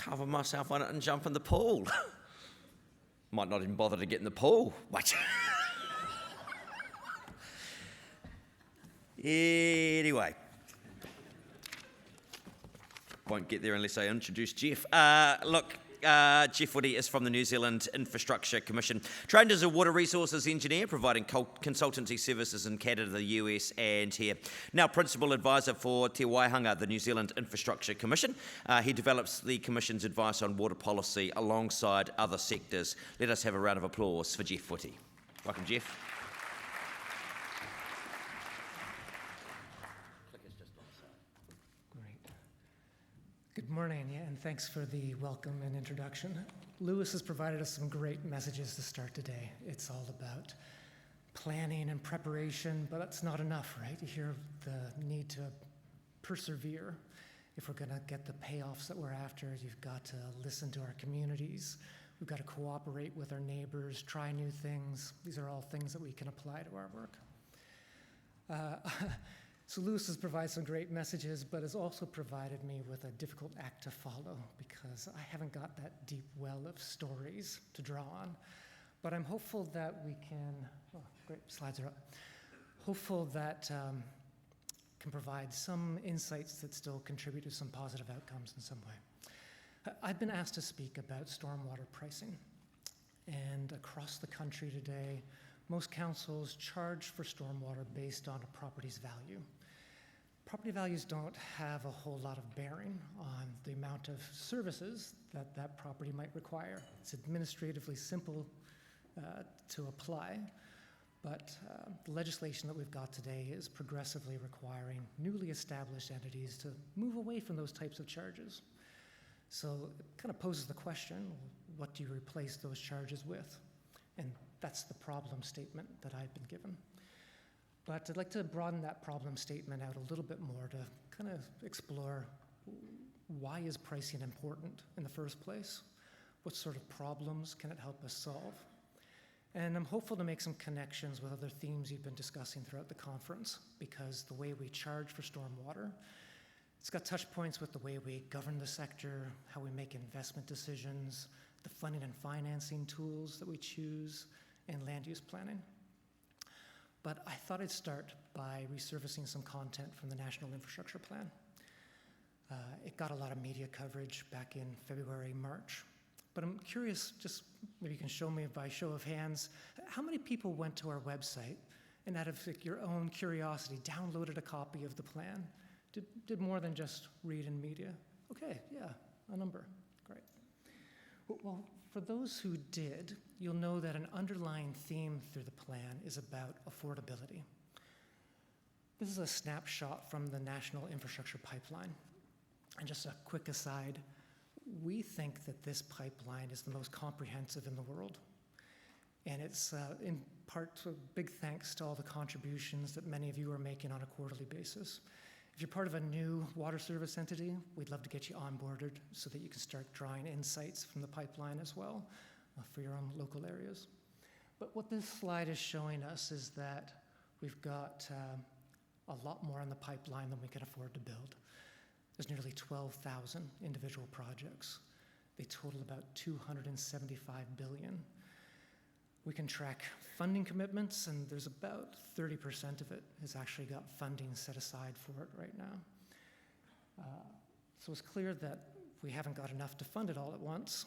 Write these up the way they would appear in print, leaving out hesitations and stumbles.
cover myself on it and jump in the pool. Might not even bother to get in the pool. What? Anyway. Won't get there unless I introduce Jeff. Jeff Whitty is from the New Zealand Infrastructure Commission. Trained as a water resources engineer, providing consultancy services in Canada, the US and here. Now Principal Advisor for Te Waihanga, the New Zealand Infrastructure Commission. He develops the Commission's advice on water policy alongside other sectors. Let us have a round of applause for Jeff Whitty. Welcome, Jeff. Good morning, and thanks for the welcome and introduction. Lewis has provided us some great messages to start today. It's all about planning and preparation, but that's not enough, right? You hear the need to persevere. If we're going to get the payoffs that we're after, you've got to listen to our communities. We've got to cooperate with our neighbors, try new things. These are all things that we can apply to our work. So Lewis has provided some great messages, but has also provided me with a difficult act to follow because I haven't got that deep well of stories to draw on. But I'm hopeful that we can, great, slides are up. Hopeful that can provide some insights that still contribute to some positive outcomes in some way. I've been asked to speak about stormwater pricing. And across the country today, most councils charge for stormwater based on a property's value. Property values don't have a whole lot of bearing on the amount of services that that property might require. It's administratively simple to apply, but the legislation that we've got today is progressively requiring newly established entities to move away from those types of charges. So it kind of poses the question, what do you replace those charges with? And that's the problem statement that I've been given. But I'd like to broaden that problem statement out a little bit more to kind of explore why is pricing important in the first place? What sort of problems can it help us solve? And I'm hopeful to make some connections with other themes you've been discussing throughout the conference, because the way we charge for stormwater, it's got touch points with the way we govern the sector, how we make investment decisions, the funding and financing tools that we choose, and land use planning. But I thought I'd start by resurfacing some content from the National Infrastructure Plan. It got a lot of media coverage back in February, March. But I'm curious, just maybe you can show me by show of hands, how many people went to our website and out of your own curiosity downloaded a copy of the plan? Did more than just read in media? Okay, yeah, a number, great. Well, for those who did, you'll know that an underlying theme through the plan is about affordability. This is a snapshot from the National Infrastructure Pipeline. And just a quick aside, we think that this pipeline is the most comprehensive in the world. And it's in part a big thanks to all the contributions that many of you are making on a quarterly basis. If you're part of a new water service entity, we'd love to get you onboarded so that you can start drawing insights from the pipeline as well for your own local areas. But what this slide is showing us is that we've got a lot more in the pipeline than we can afford to build. There's nearly 12,000 individual projects. They total about $275 billion. We can track funding commitments, and there's about 30% of it has actually got funding set aside for it right now. So it's clear that we haven't got enough to fund it all at once.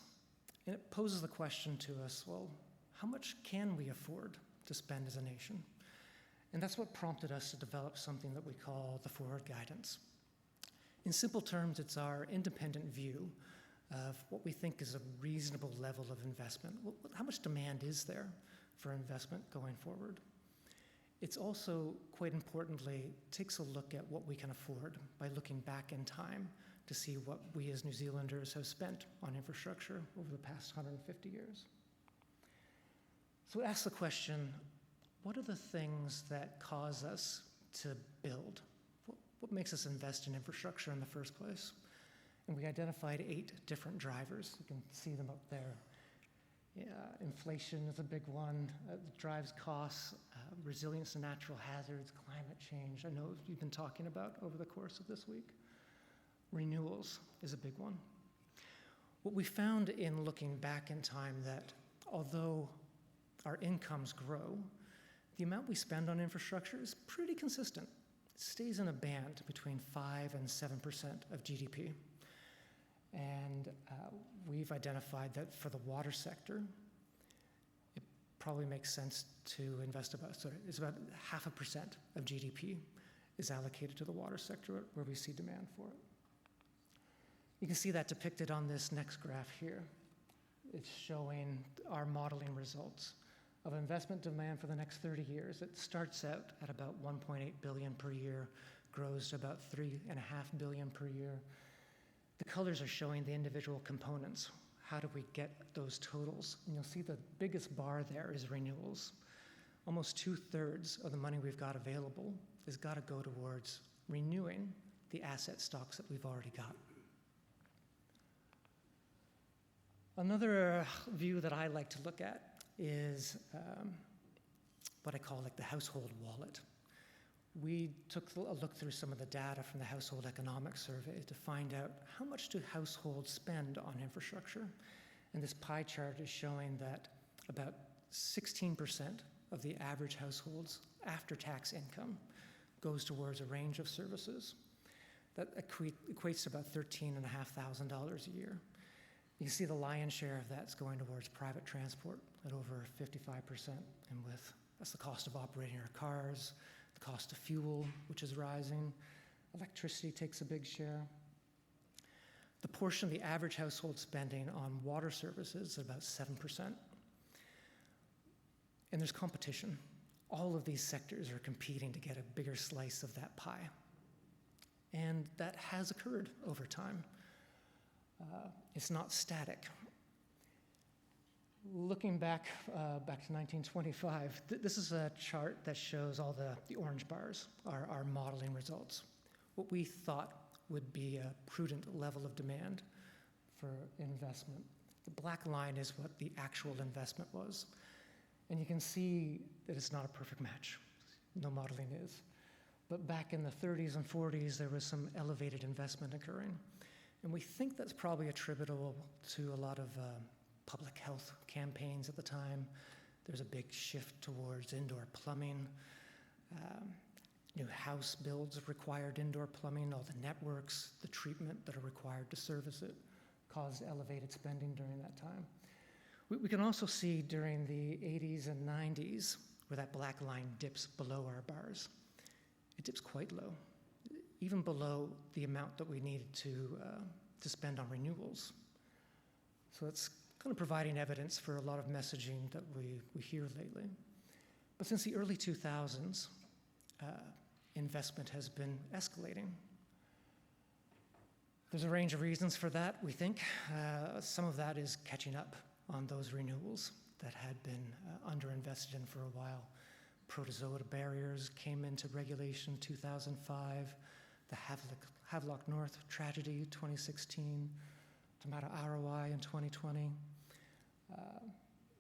And it poses the question to us, well, how much can we afford to spend as a nation? And that's what prompted us to develop something that we call the Forward Guidance. In simple terms, it's our independent view of what we think is a reasonable level of investment. How much demand is there for investment going forward? It's also, quite importantly, takes a look at what we can afford by looking back in time to see what we as New Zealanders have spent on infrastructure over the past 150 years. So it asks the question, what are the things that cause us to build? What makes us invest in infrastructure in the first place? And we identified 8 different drivers. You can see them up there. Yeah, inflation is a big one. It drives costs, resilience to natural hazards, climate change. I know you've been talking about over the course of this week. Renewals is a big one. What we found in looking back in time that although our incomes grow, the amount we spend on infrastructure is pretty consistent. It stays in a band between 5 and 7% of GDP. And we've identified that for the water sector, it probably makes sense to invest about 0.5% of GDP is allocated to the water sector where we see demand for it. You can see that depicted on this next graph here. It's showing our modeling results of investment demand for the next 30 years. It starts out at about 1.8 billion per year, grows to about 3.5 billion per year. The colors are showing the individual components. How do we get those totals? And you'll see the biggest bar there is renewals. Almost 2/3 of the money we've got available has got to go towards renewing the asset stocks that we've already got. Another view that I like to look at is what I call like the household wallet. We took a look through some of the data from the Household Economic Survey to find out how much do households spend on infrastructure. And this pie chart is showing that about 16% of the average household's after-tax income goes towards a range of services. That equates to about $13,500 a year. You can see the lion's share of that's going towards private transport at over 55%, and that's the cost of operating our cars, the cost of fuel, which is rising. Electricity takes a big share. The portion of the average household spending on water services is about 7%. And there's competition. All of these sectors are competing to get a bigger slice of that pie. And that has occurred over time. It's not static. Looking back to 1925, this is a chart that shows all the orange bars, our modeling results. What we thought would be a prudent level of demand for investment. The black line is what the actual investment was. And you can see that it's not a perfect match. No modeling is. But back in the 30s and 40s, there was some elevated investment occurring. And we think that's probably attributable to a lot of public health campaigns at the time. There's a big shift towards indoor plumbing. New house builds required indoor plumbing. All the networks, the treatment that are required to service it caused elevated spending during that time. We can also see during the 80s and 90s where that black line dips below our bars. It dips quite low, even below the amount that we needed to spend on renewals. So it's kind of providing evidence for a lot of messaging that we hear lately. But since the early 2000s, investment has been escalating. There's a range of reasons for that, we think. Some of that is catching up on those renewals that had been underinvested in for a while. Protozoa barriers came into regulation in 2005, the Havelock North tragedy 2016, Tomato ROI in 2020.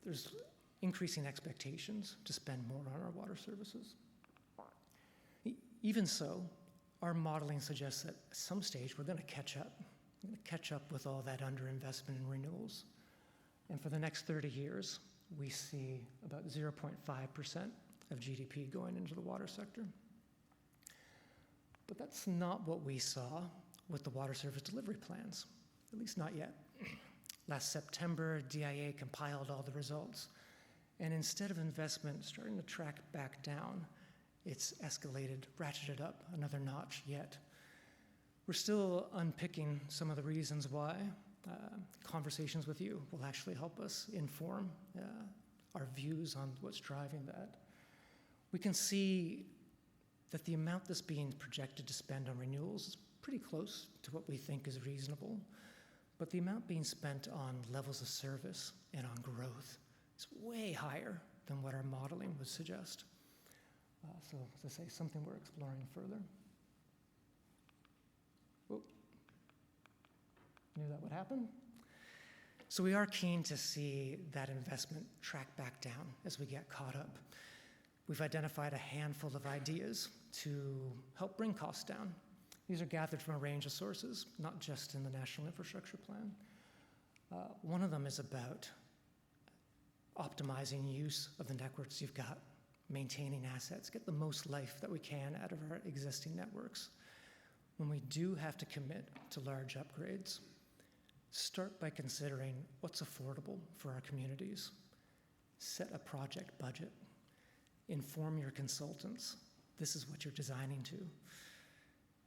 There's increasing expectations to spend more on our water services. Even so, our modeling suggests that at some stage we're going to catch up. We're going to catch up with all that underinvestment in renewals. And for the next 30 years, we see about 0.5% of GDP going into the water sector. But that's not what we saw with the water service delivery plans, at least not yet. Last September, DIA compiled all the results. And instead of investment starting to track back down, it's escalated, ratcheted up another notch yet. We're still unpicking some of the reasons why. Conversations with you will actually help us inform our views on what's driving that. We can see that the amount that's being projected to spend on renewals is pretty close to what we think is reasonable, but the amount being spent on levels of service and on growth is way higher than what our modeling would suggest. So, as I say, something we're exploring further. Whoop. Knew that would happen. So we are keen to see that investment track back down as we get caught up. We've identified a handful of ideas to help bring costs down. These are gathered from a range of sources, not just in the National Infrastructure Plan. One of them is about optimizing use of the networks you've got, maintaining assets, get the most life that we can out of our existing networks. When we do have to commit to large upgrades, start by considering what's affordable for our communities. Set a project budget. Inform your consultants. This is what you're designing to.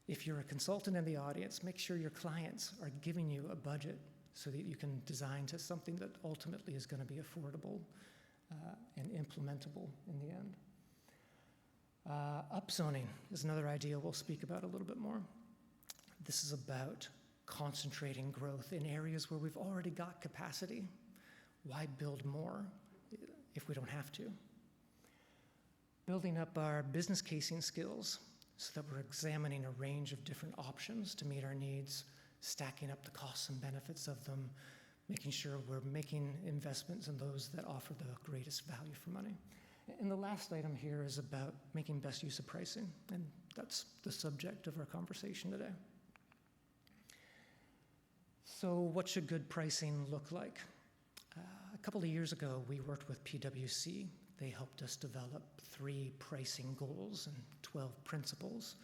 If you're a consultant in the audience, make sure your clients are giving you a budget so that you can design to something that ultimately is going to be affordable and implementable in the end. Upzoning is another idea we'll speak about a little bit more. This is about concentrating growth in areas where we've already got capacity. Why build more if we don't have to? Building up our business casing skills so that we're examining a range of different options to meet our needs, stacking up the costs and benefits of them, making sure we're making investments in those that offer the greatest value for money. And the last item here is about making best use of pricing, and that's the subject of our conversation today. So what should good pricing look like? A couple of years ago, we worked with PwC. They helped us develop 3 pricing goals and 12 principles.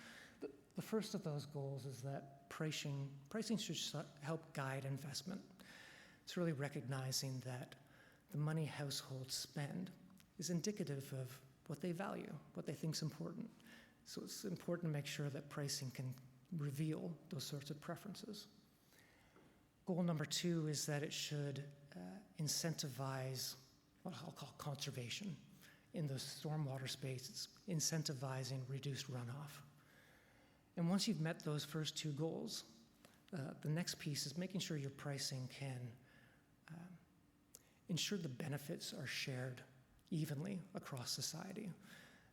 The first of those goals is that pricing should help guide investment. It's really recognizing that the money households spend is indicative of what they value, what they think is important. So it's important to make sure that pricing can reveal those sorts of preferences. Goal number 2 is that it should incentivize what I'll call conservation in the stormwater space. It's incentivizing reduced runoff. And once you've met those first 2 goals, the next piece is making sure your pricing can ensure the benefits are shared evenly across society.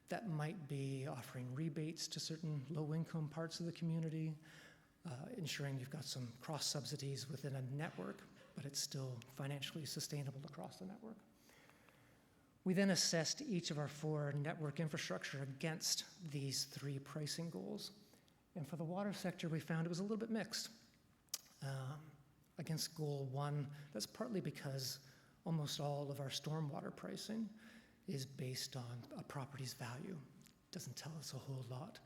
That might be offering rebates to certain low-income parts of the community, ensuring you've got some cross-subsidies within a network, but it's still financially sustainable across the network. We then assessed each of our 4 network infrastructure against these 3 pricing goals. And for the water sector, we found it was a little bit mixed. Against goal 1, that's partly because almost all of our stormwater pricing is based on a property's value. It doesn't tell us a whole lot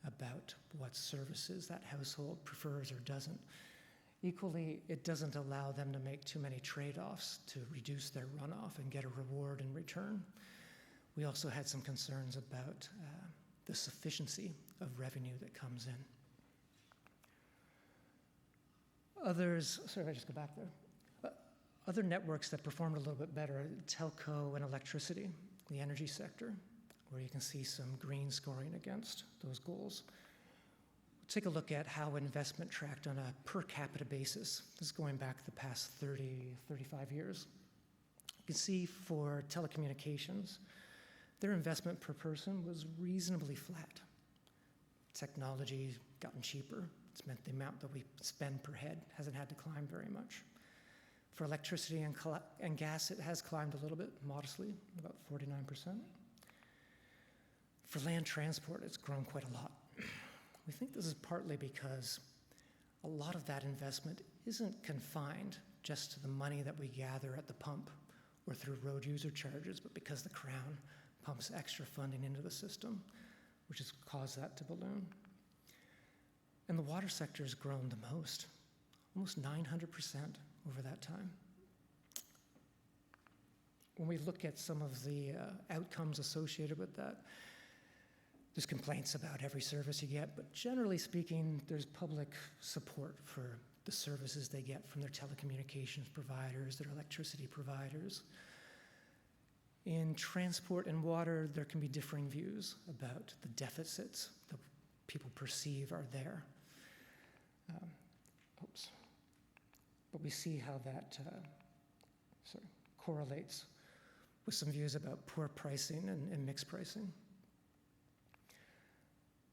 about what services that household prefers or doesn't. Equally, it doesn't allow them to make too many trade-offs to reduce their runoff and get a reward in return. We also had some concerns about the sufficiency of revenue that comes in. Others, sorry, I just go back there. Other networks that performed a little bit better, telco and electricity, the energy sector, where you can see some green scoring against those goals. We'll take a look at how investment tracked on a per capita basis. This is going back the past 30, 35 years. You can see for telecommunications, their investment per person was reasonably flat. Technology's gotten cheaper. It's meant the amount that we spend per head hasn't had to climb very much. For electricity and gas, it has climbed a little bit, modestly, about 49%. For land transport, it's grown quite a lot. We think this is partly because a lot of that investment isn't confined just to the money that we gather at the pump or through road user charges, but because the Crown pumps extra funding into the system, which has caused that to balloon. And the water sector has grown the most, almost 900% over that time. When we look at some of the outcomes associated with that, there's complaints about every service you get, but generally speaking, there's public support for the services they get from their telecommunications providers, their electricity providers. In transport and water, there can be differing views about the deficits that people perceive are there. But we see how that correlates with some views about poor pricing and mixed pricing.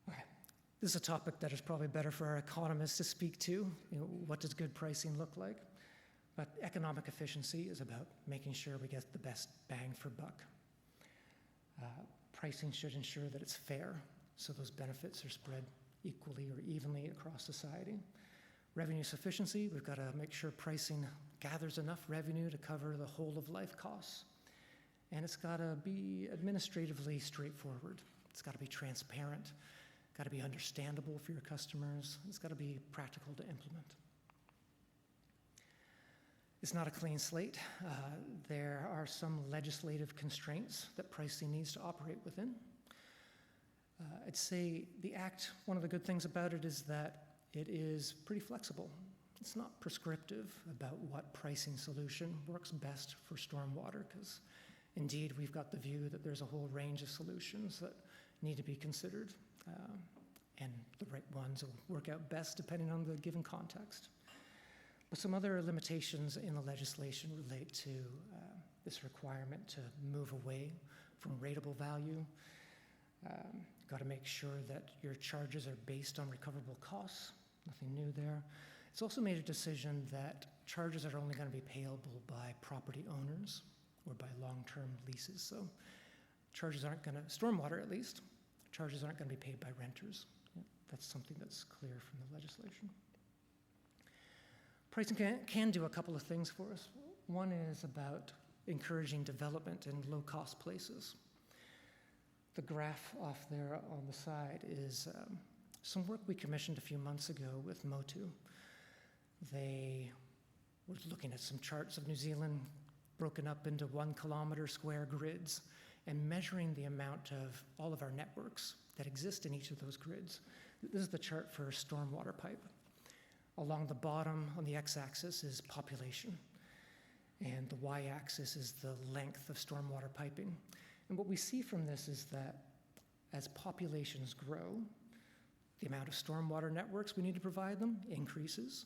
Okay. This is a topic that is probably better for our economists to speak to. What does good pricing look like? But economic efficiency is about making sure we get the best bang for buck. Pricing should ensure that it's fair, so those benefits are spread equally or evenly across society. Revenue sufficiency, we've got to make sure pricing gathers enough revenue to cover the whole of life costs. And it's got to be administratively straightforward. It's got to be transparent, got to be understandable for your customers. It's got to be practical to implement. It's not a clean slate. There are some legislative constraints that pricing needs to operate within. I'd say the Act, one of the good things about it is that it is pretty flexible. It's not prescriptive about what pricing solution works best for stormwater, because indeed we've got the view that there's a whole range of solutions that need to be considered, and the right ones will work out best depending on the given context. But some other limitations in the legislation relate to this requirement to move away from rateable value. Got to make sure that your charges are based on recoverable costs. Nothing new there. It's also made a decision that charges are only going to be payable by property owners or by long-term leases. So charges aren't going to, stormwater at least, charges aren't going to be paid by renters. That's something that's clear from the legislation. Pricing can do a couple of things for us. One is about encouraging development in low-cost places. The graph off there on the side is some work we commissioned a few months ago with Motu. They were looking at some charts of New Zealand broken up into 1 kilometer square grids and measuring the amount of all of our networks that exist in each of those grids. This is the chart for stormwater pipe. Along the bottom on the x-axis is population, and the y-axis is the length of stormwater piping. And what we see from this is that as populations grow, the amount of stormwater networks we need to provide them increases,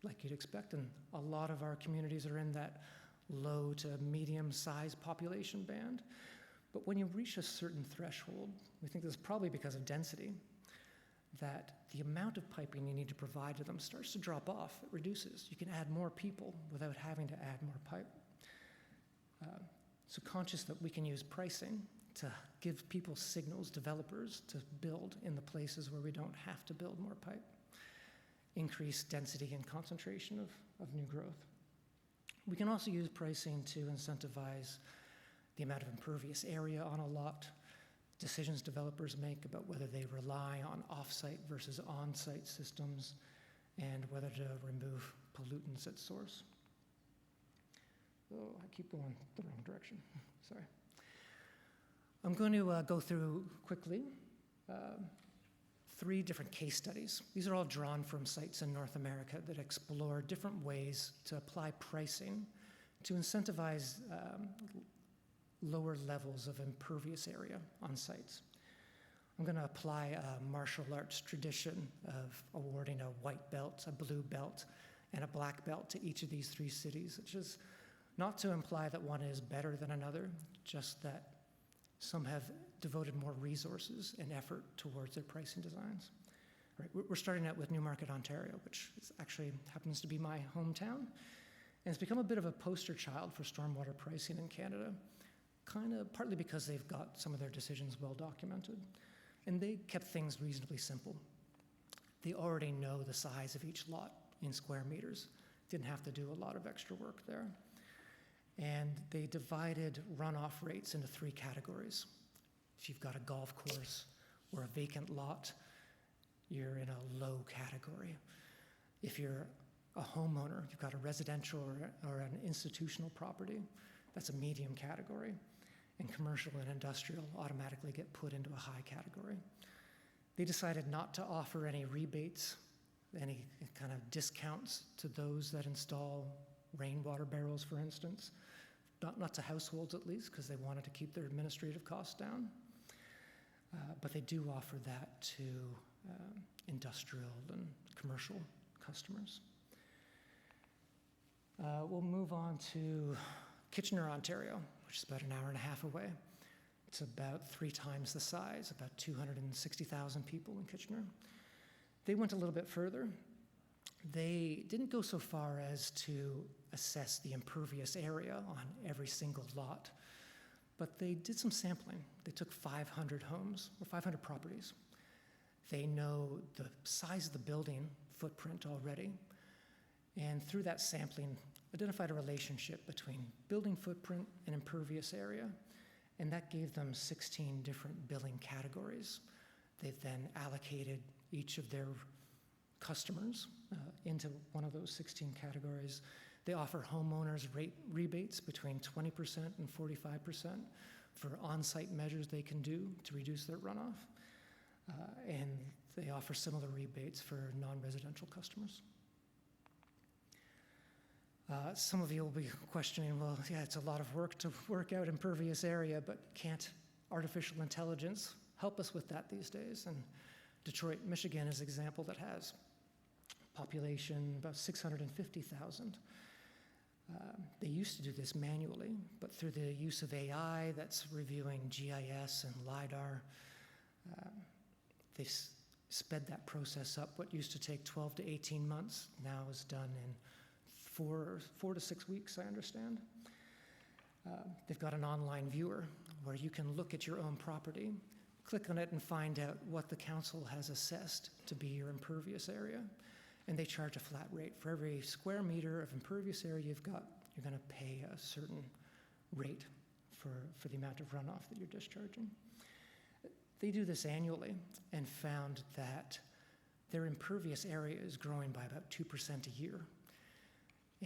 like you'd expect, and a lot of our communities are in that low to medium-sized population band. But when you reach a certain threshold, we think this is probably because of density, that the amount of piping you need to provide to them starts to drop off. It reduces. You can add more people without having to add more pipe. So conscious that we can use pricing to give people signals, developers, to build in the places where we don't have to build more pipe. Increase density and concentration of new growth. We can also use pricing to incentivize the amount of impervious area on a lot, decisions developers make about whether they rely on off-site versus on-site systems, and whether to remove pollutants at source. Oh, I keep going the wrong direction. Sorry. I'm going to go through quickly 3 different case studies. These are all drawn from sites in North America that explore different ways to apply pricing to incentivize lower levels of impervious area on sites. I'm going to apply a martial arts tradition of awarding a white belt, a blue belt, and a black belt to each of these 3 cities, which is not to imply that one is better than another, just that some have devoted more resources and effort towards their pricing designs. Right, we're starting out with Newmarket, Ontario, which actually happens to be my hometown, and it's become a bit of a poster child for stormwater pricing in Canada, kind of partly because they've got some of their decisions well documented, and they kept things reasonably simple. They already know the size of each lot in square meters, didn't have to do a lot of extra work there. And they divided runoff rates into 3 categories. If you've got a golf course or a vacant lot, you're in a low category. If you're a homeowner, you've got a residential or an institutional property, that's a medium category. And commercial and industrial automatically get put into a high category. They decided not to offer any rebates, any kind of discounts to those that install rainwater barrels, for instance. Not to households, at least, because they wanted to keep their administrative costs down. But they do offer that to industrial and commercial customers. We'll move on to Kitchener, Ontario, which is about an hour and a half away. It's about 3 times the size, about 260,000 people in Kitchener. They went a little bit further. They didn't go so far as to assess the impervious area on every single lot, but they did some sampling. They took 500 homes, or 500 properties. They know the size of the building footprint already, And through that sampling, identified a relationship between building footprint and impervious area, and that gave them 16 different billing categories. They've then allocated each of their customers into one of those 16 categories. They offer homeowners rebates between 20% and 45% for on-site measures they can do to reduce their runoff. And they offer similar rebates for non-residential customers. Some of you will be questioning, well, yeah, it's a lot of work to work out impervious area, but can't artificial intelligence help us with that these days? And Detroit, Michigan is an example that has population about 650,000. They used to do this manually, but through the use of AI that's reviewing GIS and LiDAR, they've sped that process up. What used to take 12 to 18 months now is done in 4 to 6 weeks, I understand. They've got an online viewer where you can look at your own property, click on it, and find out what the council has assessed to be your impervious area. And they charge a flat rate. For every square meter of impervious area you've got, you're going to pay a certain rate for the amount of runoff that you're discharging. They do this annually and found that their impervious area is growing by about 2% a year.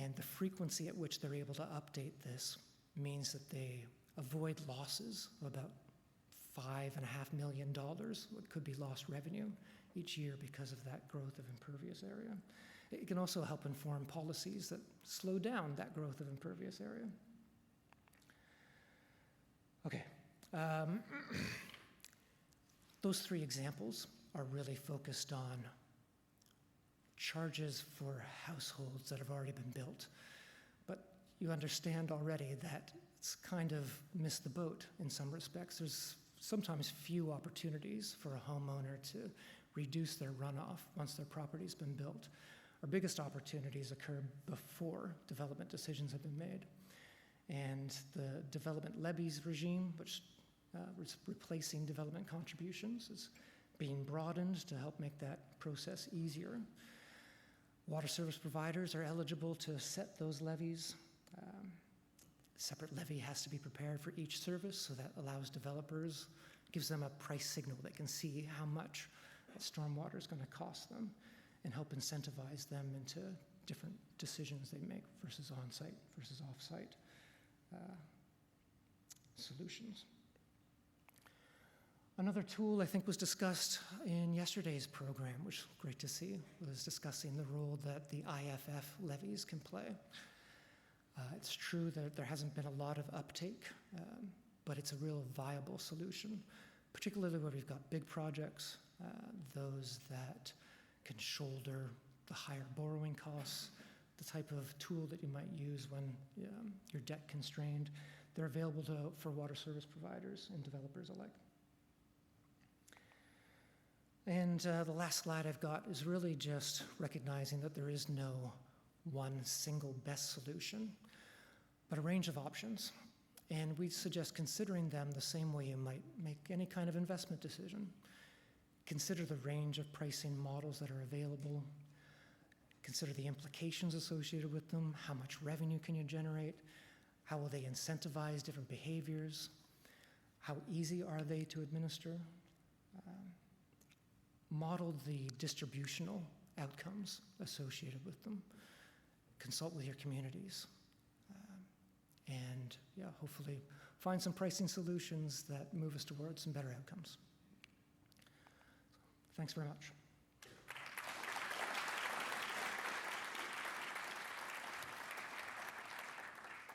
And the frequency at which they're able to update this means that they avoid losses of about $5.5 million, what could be lost revenue each year because of that growth of impervious area. It can also help inform policies that slow down that growth of impervious area. Okay. Those 3 examples are really focused on charges for households that have already been built. But you understand already that it's kind of missed the boat in some respects. There's sometimes few opportunities for a homeowner to reduce their runoff once their property's been built. Our biggest opportunities occur before development decisions have been made. And the development levies regime, which was replacing development contributions, is being broadened to help make that process easier. Water service providers are eligible to set those levies. Separate levy has to be prepared for each service, so that allows developers, gives them a price signal. They can see how much stormwater is going to cost them and help incentivize them into different decisions they make versus on-site versus off-site solutions. Another tool I think was discussed in yesterday's program, which was great to see, was discussing the role that the IFF levies can play. It's true that there hasn't been a lot of uptake, but it's a real viable solution, particularly where we've got big projects, those that can shoulder the higher borrowing costs, the type of tool that you might use when you're debt constrained. They're available for water service providers and developers alike. And the last slide I've got is really just recognizing that there is no one single best solution, but a range of options. And we suggest considering them the same way you might make any kind of investment decision. Consider the range of pricing models that are available. Consider the implications associated with them. How much revenue can you generate? How will they incentivize different behaviors? How easy are they to administer? Model the distributional outcomes associated with them. Consult with your communities. And hopefully find some pricing solutions that move us towards some better outcomes. Thanks very much.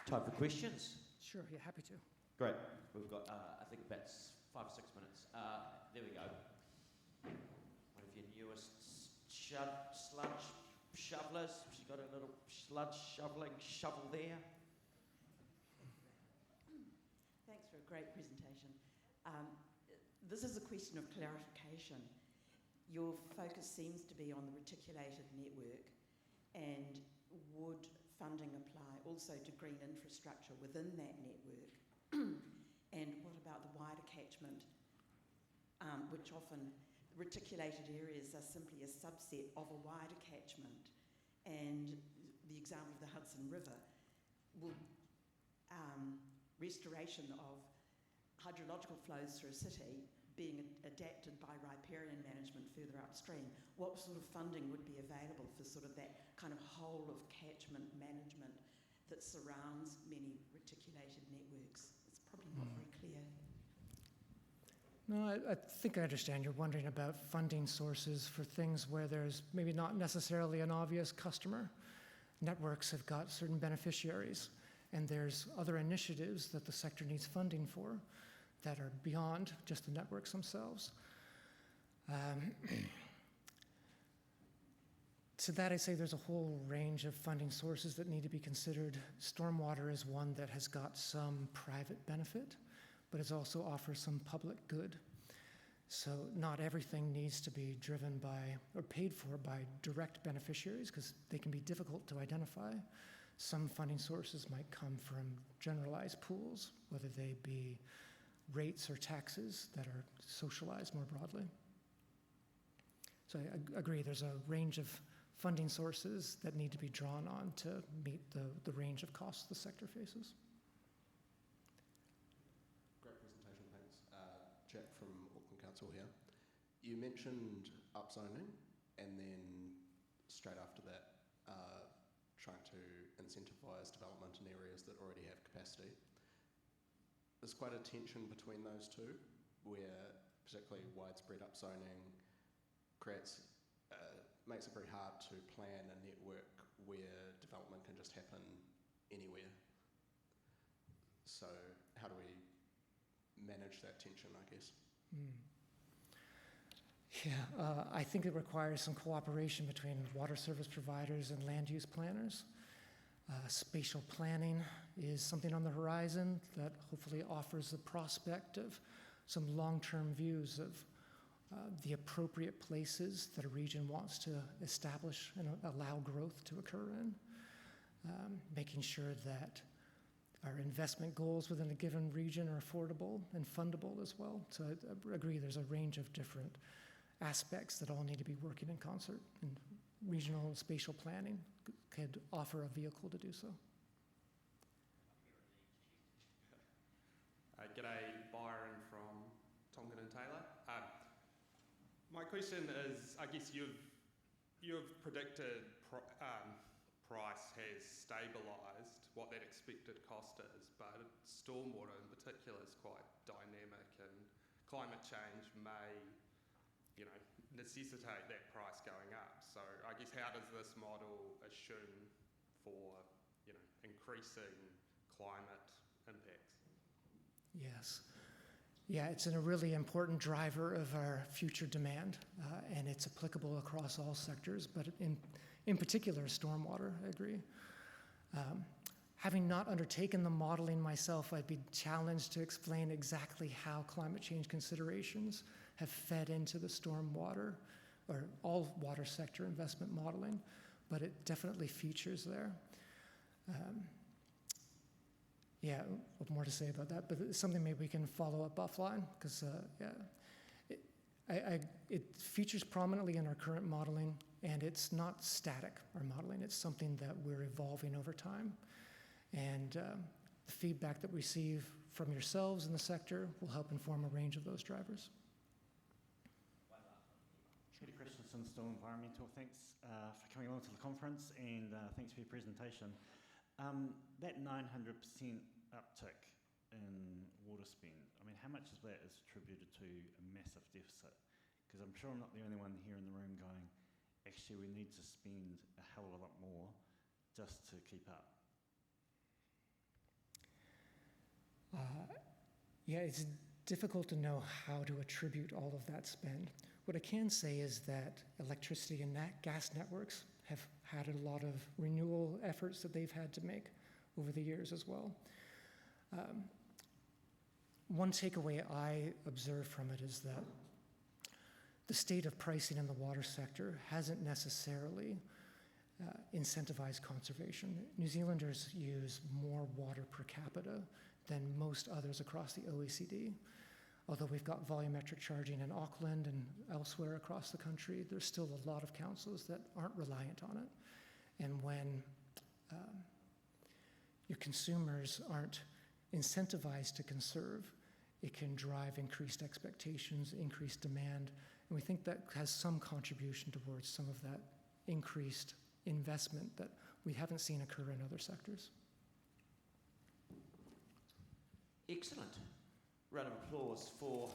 Time for questions. Sure, yeah, happy to. Great. We've got, I think, about 5 or 6 minutes. There we go. One of your newest sludge shovelers. She's got a little sludge shovel there. Thanks for a great presentation. This is a question of clarification. Your focus seems to be on the reticulated network, and would funding apply also to green infrastructure within that network? And what about the wider catchment, which often reticulated areas are simply a subset of a wider catchment, and Hudson River, will restoration of hydrological flows through a city being adapted by riparian management further upstream, what sort of funding would be available for sort of that kind of whole of catchment management that surrounds many reticulated networks? It's probably not very clear. No, I think I understand. You're wondering about funding sources for things where there's maybe not necessarily an obvious customer. Networks have got certain beneficiaries, and there's other initiatives that the sector needs funding for that are beyond just the networks themselves. To that, I say there's a whole range of funding sources that need to be considered. Stormwater is one that has got some private benefit, but it also offers some public good. So not everything needs to be driven by or paid for by direct beneficiaries, because they can be difficult to identify. Some funding sources might come from generalized pools, whether they be rates or taxes that are socialized more broadly. So I agree, there's a range of funding sources that need to be drawn on to meet the range of costs the sector faces. Great presentation, thanks. Jack from Auckland Council here. You mentioned upzoning and then straight after that trying to incentivise development in areas that already have capacity. There's quite a tension between those two, where particularly widespread upzoning makes it very hard to plan a network where development can just happen anywhere. So how do we manage that tension, I guess? Yeah, I think it requires some cooperation between water service providers and land use planners. Spatial planning is something on the horizon that hopefully offers the prospect of some long-term views of the appropriate places that a region wants to establish and allow growth to occur in. Making sure that our investment goals within a given region are affordable and fundable as well. So I agree there's a range of different aspects that all need to be working in concert, and regional and spatial planning could offer a vehicle to do so. G'day, Byron from Tongan and Taylor. My question is, I guess you've predicted price has stabilised, what that expected cost is, but stormwater in particular is quite dynamic, and climate change may, necessitate that price going up. So I guess how does this model assume for, increasing climate impacts? Yes. Yeah, it's a really important driver of our future demand, and it's applicable across all sectors, but in particular, stormwater, I agree. Having not undertaken the modeling myself, I'd be challenged to explain exactly how climate change considerations have fed into the stormwater or all water sector investment modeling, but it definitely features there. Yeah, more to say about that, but it's something maybe we can follow up offline, because it features prominently in our current modeling, and it's not static, our modeling. It's something that we're evolving over time. And the feedback that we receive from yourselves in the sector will help inform a range of those drivers. Peter Christensen, Still Environmental. Thanks for coming along to the conference, and thanks for your presentation. That 900% uptick in water spend, how much of that is attributed to a massive deficit? Because I'm sure I'm not the only one here in the room going, actually we need to spend a hell of a lot more just to keep up. Yeah, it's difficult to know how to attribute all of that spend. What I can say is that electricity and gas networks have had a lot of renewal efforts that they've had to make over the years as well. One takeaway I observe from it is that the state of pricing in the water sector hasn't necessarily incentivized conservation. New Zealanders use more water per capita than most others across the OECD. Although we've got volumetric charging in Auckland and elsewhere across the country, there's still a lot of councils that aren't reliant on it. And when your consumers aren't incentivized to conserve, it can drive increased expectations, increased demand, and we think that has some contribution towards some of that increased investment that we haven't seen occur in other sectors. Excellent. Round of applause for